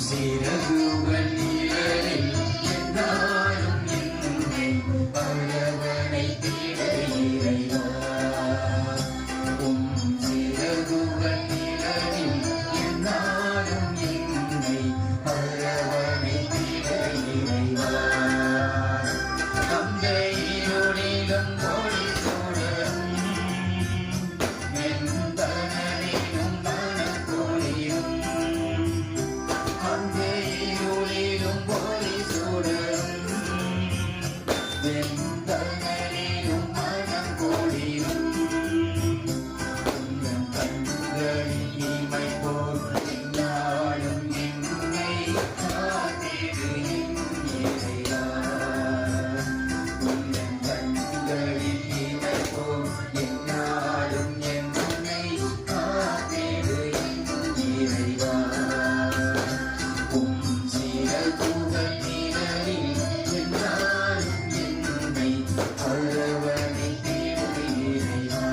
சிறகுகள் நிழலில் என்னாலும் என்னை அரவணைத்திட இறைவா. சிறகுகள் நிழலில் என்னாலும் என்னை அரவணைத்திட இறைவா. அந்த இருளிலும் ஒளி சுடரும் என் தனலிலும் மனக்குளிரும். அந்த இருளிலும் ஒளி சுடரும் என் தனலிலும் மனக்குளிரும். கண்களில் இமை போல் என்னாலும் என்னை காத்திடு இறைவா. கண்களில் இமை போல் என்னாலும் என்னை காத்திடு இறைவா. சிறகுகள் நிழலில் என்னாலும் என்னை அரவணைத்திடு இறைவா.